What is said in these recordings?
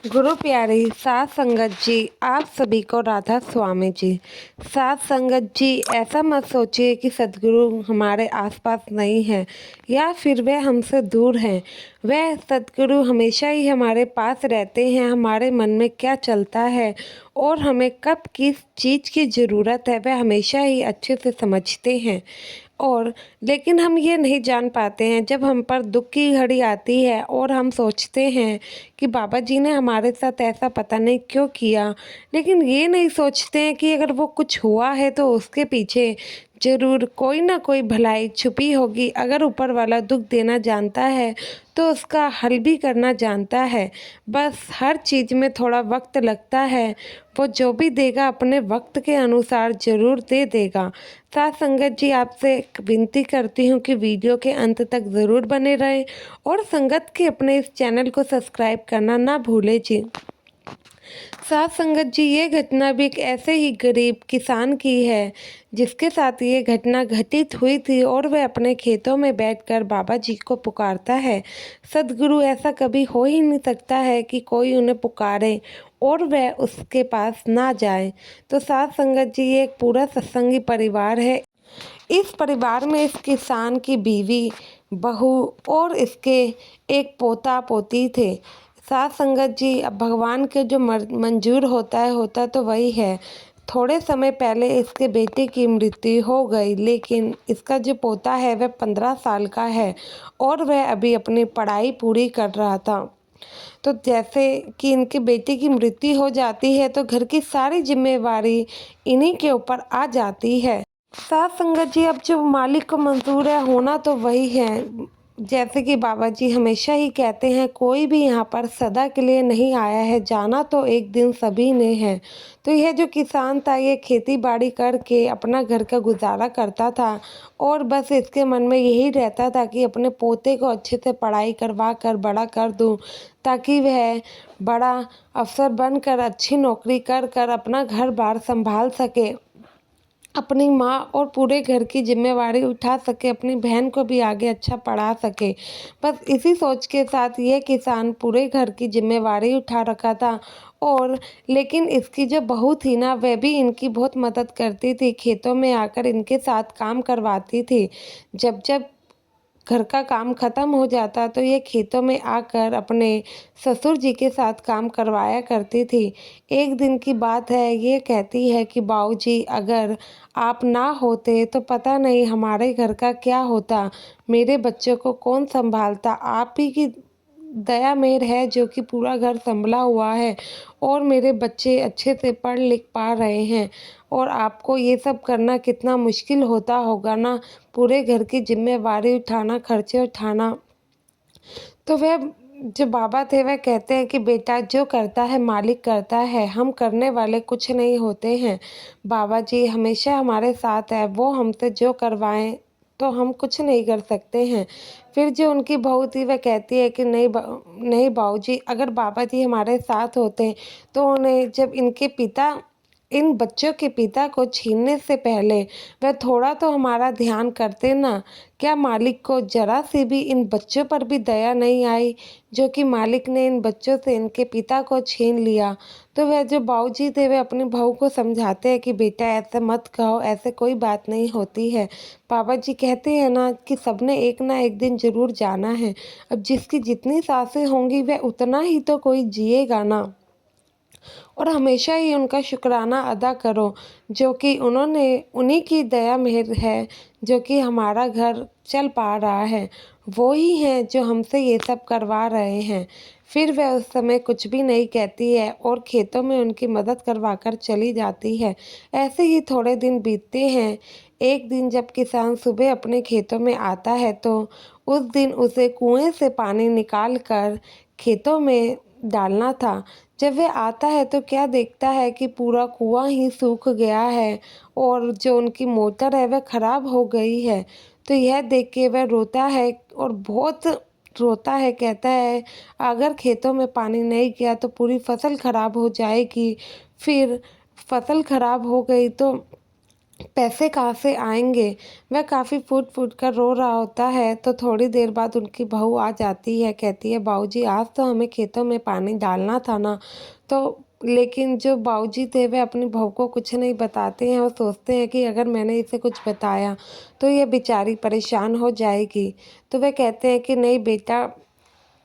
गुरु प्यारी सात संगत जी, आप सभी को राधा स्वामी जी। सात संगत जी, ऐसा मत सोचिए कि सद्गुरु हमारे आसपास नहीं है या फिर वे हमसे दूर हैं। वह सद्गुरु हमेशा ही हमारे पास रहते हैं। हमारे मन में क्या चलता है और हमें कब किस चीज़ की ज़रूरत है, वह हमेशा ही अच्छे से समझते हैं। और लेकिन हम ये नहीं जान पाते हैं, जब हम पर दुख की घड़ी आती है और हम सोचते हैं कि बाबा जी ने हमारे साथ ऐसा पता नहीं क्यों किया, लेकिन ये नहीं सोचते हैं कि अगर वो कुछ हुआ है तो उसके पीछे ज़रूर कोई ना कोई भलाई छुपी होगी। अगर ऊपर वाला दुख देना जानता है तो उसका हल भी करना जानता है। बस हर चीज़ में थोड़ा वक्त लगता है। वो जो भी देगा अपने वक्त के अनुसार ज़रूर दे देगा। साथ संगत जी, आपसे एक विनती करती हूँ कि वीडियो के अंत तक ज़रूर बने रहें और संगत के अपने इस चैनल को सब्सक्राइब करना ना भूलें जी। साथ संगत जी, ये घटना भी एक ऐसे ही गरीब किसान की है जिसके साथ ये घटना घटित हुई थी और वह अपने खेतों में बैठकर बाबा जी को पुकारता है। सद्गुरु, ऐसा कभी हो ही नहीं सकता है कि कोई उन्हें पुकारे और वह उसके पास ना जाए। तो साथ संगत जी, ये एक पूरा सत्संगी परिवार है। इस परिवार में इस किसान की बीवी, बहू और इसके एक पोता पोती थे। साथ संगत जी, अब भगवान के जो मंजूर होता तो वही है। थोड़े समय पहले इसके बेटे की मृत्यु हो गई, लेकिन इसका जो पोता है वह 15 साल का है और वह अभी अपनी पढ़ाई पूरी कर रहा था। तो जैसे कि इनके बेटे की मृत्यु हो जाती है तो घर की सारी जिम्मेवारी इन्हीं के ऊपर आ जाती है। साथ संगत जी, अब जो मालिक को मंजूर है होना तो वही है। जैसे कि बाबा जी हमेशा ही कहते हैं, कोई भी यहाँ पर सदा के लिए नहीं आया है, जाना तो एक दिन सभी ने है। तो यह जो किसान था, ये खेती बाड़ी करके अपना घर का गुजारा करता था और बस इसके मन में यही रहता था कि अपने पोते को अच्छे से पढ़ाई करवा कर बड़ा कर दूँ, ताकि वह बड़ा अफसर बनकर अच्छी नौकरी कर कर अपना घर बार संभाल सके, अपनी माँ और पूरे घर की जिम्मेवारी उठा सके, अपनी बहन को भी आगे अच्छा पढ़ा सके। बस इसी सोच के साथ ये किसान पूरे घर की जिम्मेवारी उठा रखा था। और लेकिन इसकी जो बहू थी ना, वह भी इनकी बहुत मदद करती थी, खेतों में आकर इनके साथ काम करवाती थी। जब जब घर का काम ख़त्म हो जाता तो ये खेतों में आकर अपने ससुर जी के साथ काम करवाया करती थी। एक दिन की बात है, ये कहती है कि बाऊजी, अगर आप ना होते तो पता नहीं हमारे घर का क्या होता, मेरे बच्चों को कौन संभालता। आप ही की दया मेहर है जो कि पूरा घर संभला हुआ है और मेरे बच्चे अच्छे से पढ़ लिख पा रहे हैं। और आपको ये सब करना कितना मुश्किल होता होगा ना, पूरे घर की जिम्मेवारी उठाना, खर्चे उठाना। तो वह जो बाबा थे वह कहते हैं कि बेटा, जो करता है मालिक करता है, हम करने वाले कुछ नहीं होते हैं। बाबा जी हमेशा हमारे साथ है, वो हमसे जो करवाएं तो हम कुछ नहीं कर सकते हैं। फिर जो उनकी बहू थी वह कहती है कि नहीं बाऊजी, अगर बाबा जी हमारे साथ होते तो उन्हें, जब इनके पिता इन बच्चों के पिता को छीनने से पहले वह थोड़ा तो हमारा ध्यान करते ना। क्या मालिक को जरा सी भी इन बच्चों पर भी दया नहीं आई, जो कि मालिक ने इन बच्चों से इनके पिता को छीन लिया। तो वह जो बाऊजी थे वह अपनी बहू को समझाते हैं कि बेटा ऐसे मत कहो, ऐसे कोई बात नहीं होती है। बाबा जी कहते हैं ना कि सबने एक ना एक दिन जरूर जाना है। अब जिसकी जितनी सांसें होंगी वह उतना ही तो कोई जिएगा ना। और हमेशा ही उनका शुक्राना अदा करो, जो कि उन्होंने, उन्हीं की दया मेहर है जो कि हमारा घर चल पा रहा है। वो ही हैं जो हमसे ये सब करवा रहे हैं। फिर वह उस समय कुछ भी नहीं कहती है और खेतों में उनकी मदद करवा कर चली जाती है। ऐसे ही थोड़े दिन बीतते हैं। एक दिन जब किसान सुबह अपने खेतों में आता है तो उस दिन उसे कुएं से पानी निकाल कर खेतों में डालना था। जब वह आता है तो क्या देखता है कि पूरा कुआं ही सूख गया है और जो उनकी मोटर है वह खराब हो गई है। तो यह देख के वह रोता है और बहुत रोता है, कहता है अगर खेतों में पानी नहीं गया तो पूरी फसल खराब हो जाएगी। फिर फसल खराब हो गई तो पैसे कहाँ से आएंगे। वह काफ़ी फूट फूट कर रो रहा होता है। तो थोड़ी देर बाद उनकी बहू आ जाती है, कहती है बाबूजी आज तो हमें खेतों में पानी डालना था ना। तो लेकिन जो बाबूजी थे वे अपनी बहू को कुछ नहीं बताते हैं और सोचते हैं कि अगर मैंने इसे कुछ बताया तो ये बेचारी परेशान हो जाएगी। तो वे कहते हैं कि नहीं बेटा,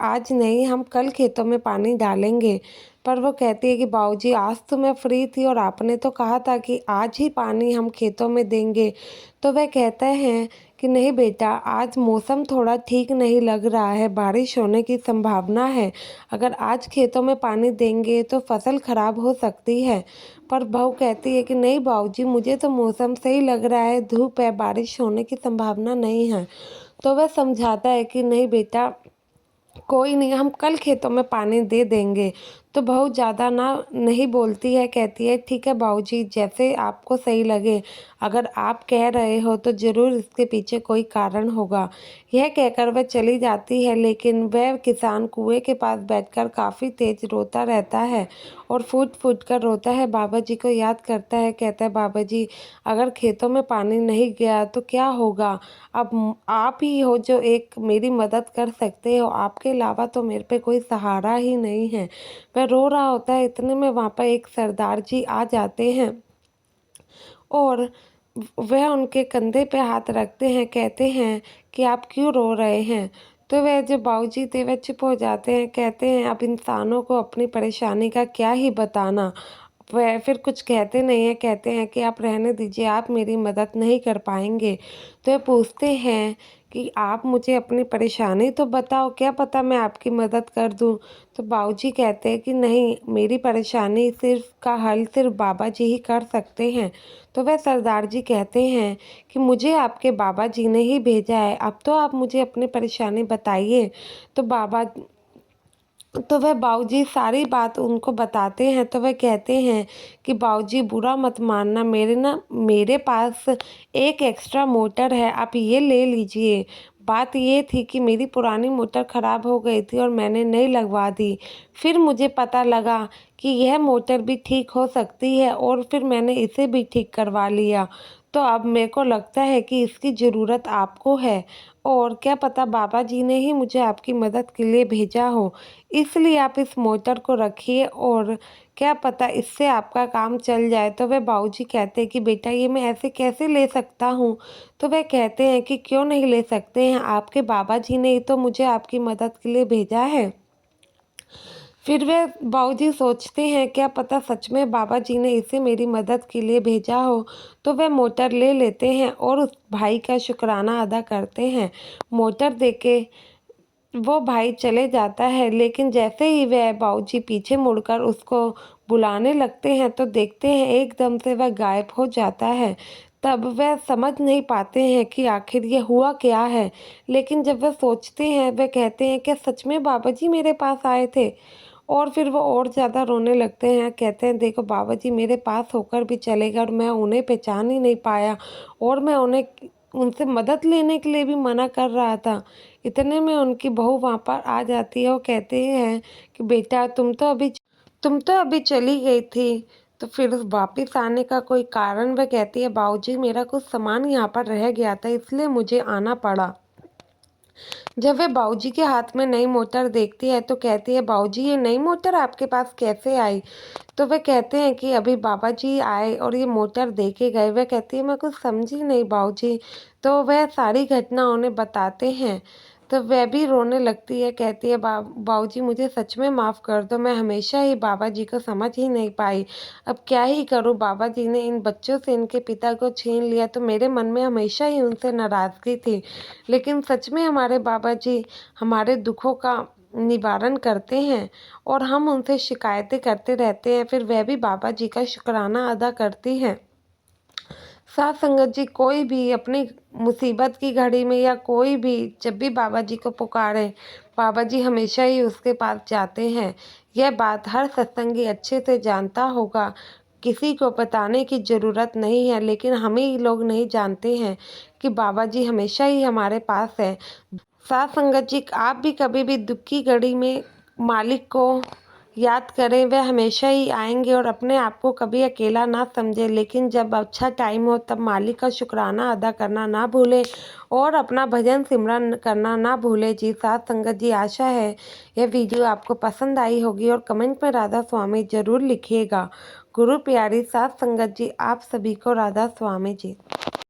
आज नहीं, हम कल खेतों में पानी डालेंगे। पर वो कहती है कि बाबूजी आज तो मैं फ्री थी और आपने तो कहा था कि आज ही पानी हम खेतों में देंगे। तो वह कहते हैं कि नहीं बेटा, आज मौसम थोड़ा ठीक नहीं लग रहा है, बारिश होने की संभावना है। अगर आज खेतों में पानी देंगे तो फसल खराब हो सकती है। पर बहू कहती है कि नहीं बाबूजी, मुझे तो मौसम सही लग रहा है, धूप है, बारिश होने की संभावना नहीं है। तो वह समझाता है कि नहीं बेटा, कोई नहीं, हम कल खेतों में पानी दे देंगे। तो बहू ज़्यादा ना नहीं बोलती है, कहती है ठीक है बाबूजी, जैसे आपको सही लगे। अगर आप कह रहे हो तो ज़रूर इसके पीछे कोई कारण होगा। यह कहकर वह चली जाती है, लेकिन वह किसान कुएं के पास बैठकर काफ़ी तेज रोता रहता है और फूट फूट कर रोता है, बाबा जी को याद करता है। कहता है बाबा जी, अगर खेतों में पानी नहीं गया तो क्या होगा। अब आप ही हो जो एक मेरी मदद कर सकते हो, आपके अलावा तो मेरे पे कोई सहारा ही नहीं है। वह रो रहा होता है, इतने में वहाँ पर एक सरदार जी आ जाते हैं और वह उनके कंधे पे हाथ रखते हैं, कहते हैं कि आप क्यों रो रहे हैं। तो वह जो बाबूजी थे वह चुप हो जाते हैं, कहते हैं अब इंसानों को अपनी परेशानी का क्या ही बताना। वह फिर कुछ कहते नहीं हैं, कहते हैं कि आप रहने दीजिए, आप मेरी मदद नहीं कर पाएंगे। तो वह पूछते हैं कि आप मुझे अपनी परेशानी तो बताओ, क्या पता मैं आपकी मदद कर दूं। तो बाबूजी कहते हैं कि नहीं, मेरी परेशानी का हल सिर्फ बाबा जी ही कर सकते हैं। तो वह सरदार जी कहते हैं कि मुझे आपके बाबा जी ने ही भेजा है, अब तो आप मुझे अपनी परेशानी बताइए। तो वह बाबूजी सारी बात उनको बताते हैं। तो वह कहते हैं कि बाबूजी बुरा मत मानना, मेरे पास एक एक्स्ट्रा मोटर है, आप ये ले लीजिए। बात ये थी कि मेरी पुरानी मोटर ख़राब हो गई थी और मैंने नई लगवा दी। फिर मुझे पता लगा कि यह मोटर भी ठीक हो सकती है और फिर मैंने इसे भी ठीक करवा लिया। तो अब मेरे को लगता है कि इसकी ज़रूरत आपको है और क्या पता बाबा जी ने ही मुझे आपकी मदद के लिए भेजा हो। इसलिए आप इस मोटर को रखिए और क्या पता इससे आपका काम चल जाए। तो वह बाबूजी कहते हैं कि बेटा, ये मैं ऐसे कैसे ले सकता हूँ। तो वह कहते हैं कि क्यों नहीं ले सकते हैं, आपके बाबा जी ने ही तो मुझे आपकी मदद के लिए भेजा है। फिर वे बाबूजी सोचते हैं क्या पता सच में बाबा जी ने इसे मेरी मदद के लिए भेजा हो। तो वे मोटर ले लेते हैं और उस भाई का शुक्राना अदा करते हैं। मोटर देके वो भाई चले जाता है, लेकिन जैसे ही वह बाबूजी पीछे मुड़कर उसको बुलाने लगते हैं तो देखते हैं एकदम से वह गायब हो जाता है। तब वह समझ नहीं पाते हैं कि आखिर ये हुआ क्या है। लेकिन जब वह सोचते हैं, वह कहते हैं कि सच में बाबा जी मेरे पास आए थे। और फिर वो और ज़्यादा रोने लगते हैं, कहते हैं देखो बाबा जी मेरे पास होकर भी चले गए और मैं उन्हें पहचान ही नहीं पाया और मैं उन्हें उनसे मदद लेने के लिए भी मना कर रहा था। इतने में उनकी बहू वहाँ पर आ जाती है और कहते हैं कि बेटा, तुम तो अभी चली गई थी, तो फिर वापिस आने का कोई कारण। वह कहती है बाबूजी मेरा कुछ सामान यहाँ पर रह गया था, इसलिए मुझे आना पड़ा। जब वह बाबूजी के हाथ में नई मोटर देखती है तो कहती है बाबूजी, ये नई मोटर आपके पास कैसे आई। तो वे कहते हैं कि अभी बाबा जी आए और ये मोटर दे के गए। वह कहती है मैं कुछ समझी नहीं बाबूजी। तो वह सारी घटना उन्हें बताते हैं। तो वह भी रोने लगती है, कहती है बाबूजी मुझे सच में माफ़ कर दो, मैं हमेशा ही बाबा जी को समझ ही नहीं पाई। अब क्या ही करूँ, बाबा जी ने इन बच्चों से इनके पिता को छीन लिया तो मेरे मन में हमेशा ही उनसे नाराज़गी थी। लेकिन सच में हमारे बाबा जी हमारे दुखों का निवारण करते हैं और हम उनसे शिकायतें करते रहते हैं, फिर वह भी बाबा जी का शुक्राना अदा करती हैं। साथ संगत जी, कोई भी अपनी मुसीबत की घड़ी में या कोई भी जब भी बाबा जी को पुकारे, बाबा जी हमेशा ही उसके पास जाते हैं। यह बात हर सत्संगी अच्छे से जानता होगा, किसी को बताने की ज़रूरत नहीं है, लेकिन हम ही लोग नहीं जानते हैं कि बाबा जी हमेशा ही हमारे पास है। साथ संगत जी, आप भी कभी भी दुख की घड़ी में मालिक को याद करें, वे हमेशा ही आएंगे और अपने आप को कभी अकेला ना समझें। लेकिन जब अच्छा टाइम हो तब मालिक का शुक्राना अदा करना ना भूलें और अपना भजन सिमरन करना ना भूलें जी। साथ संगत जी, आशा है यह वीडियो आपको पसंद आई होगी और कमेंट में राधा स्वामी जरूर लिखिएगा। गुरु प्यारी साथ संगत जी, आप सभी को राधा स्वामी जी।